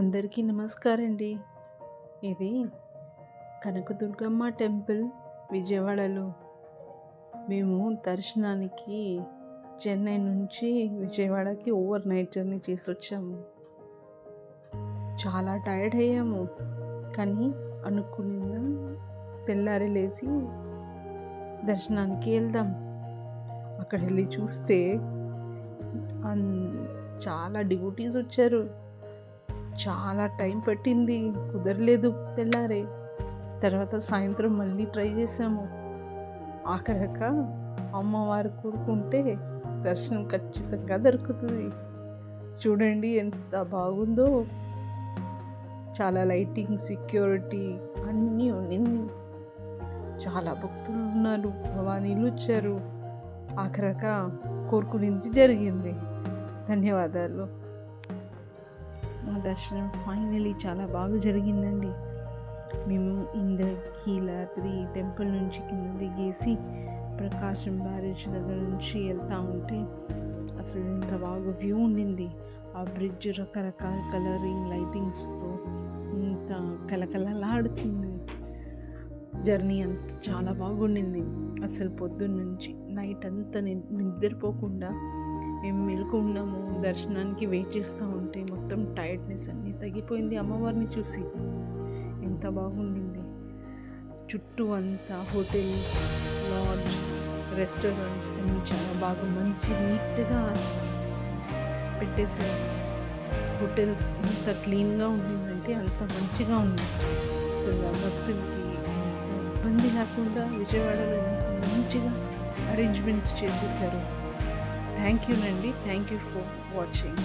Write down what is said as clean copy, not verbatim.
అందరికీ నమస్కారం అండి. ఇది కనకదుర్గమ్మ టెంపుల్ విజయవాడలో. మేము దర్శనానికి చెన్నై నుంచి విజయవాడకి ఓవర్ నైట్ జర్నీ చేసి వచ్చాము. చాలా టైర్డ్ అయ్యాము, కానీ అనుకున్న తెల్లారి లేచి దర్శనానికి వెళ్దాం. అక్కడ వెళ్ళి చూస్తే చాలా డివోటీస్ వచ్చారు. చాలా టైం పట్టింది, కుదరలేదు తెల్లారే. తర్వాత సాయంత్రం మళ్ళీ ట్రై చేసాము. ఆఖరక అమ్మవారు కోరుకుంటే దర్శనం ఖచ్చితంగా దొరుకుతుంది. చూడండి ఎంత బాగుందో. చాలా లైటింగ్, సెక్యూరిటీ అన్నీ ఉండింది. చాలా భక్తులు ఉన్నారు, భవానీలు వచ్చారు. ఆఖరక కోరుకునేది జరిగింది. ధన్యవాదాలు. మా దర్శనం ఫైనలీ చాలా బాగా జరిగిందండి. మేము ఇంద్రకీలాద్రి టెంపుల్ నుంచి కింద దిగేసి ప్రకాశం బ్యారేజ్ దగ్గర నుంచి వెళ్తూ ఉంటే అసలు ఎంత బాగా వ్యూ ఉండింది. ఆ బ్రిడ్జ్ రకరకాల కలరింగ్ లైటింగ్స్తో ఇంత కలకలలాడుతుంది. జర్నీ అంత చాలా బాగుండింది. అసలు పొద్దున్న నుంచి నైట్ అంతా నిద్రపోకుండా మేము మెలకు ఉన్నాము. దర్శనానికి వెయిట్ చేస్తూ ఉంటే మొత్తం టైర్డ్నెస్ అన్నీ తగ్గిపోయింది. అమ్మవారిని చూసి ఎంత బాగుండింది. చుట్టూ అంతా హోటల్స్, లాడ్జ్, రెస్టారెంట్స్ అన్నీ చాలా బాగా మంచి నీట్గా పెట్టేశారు. హోటల్స్ ఎంత క్లీన్గా ఉండిందంటే అంత మంచిగా ఉంది. అసలు భక్తులకి ఎంత ఇబ్బంది లేకుండా విజయవాడలో ఎంత మంచిగా అరేంజ్మెంట్స్ చేసేసారు. థ్యాంక్ యూ అండి. Thank you for watching.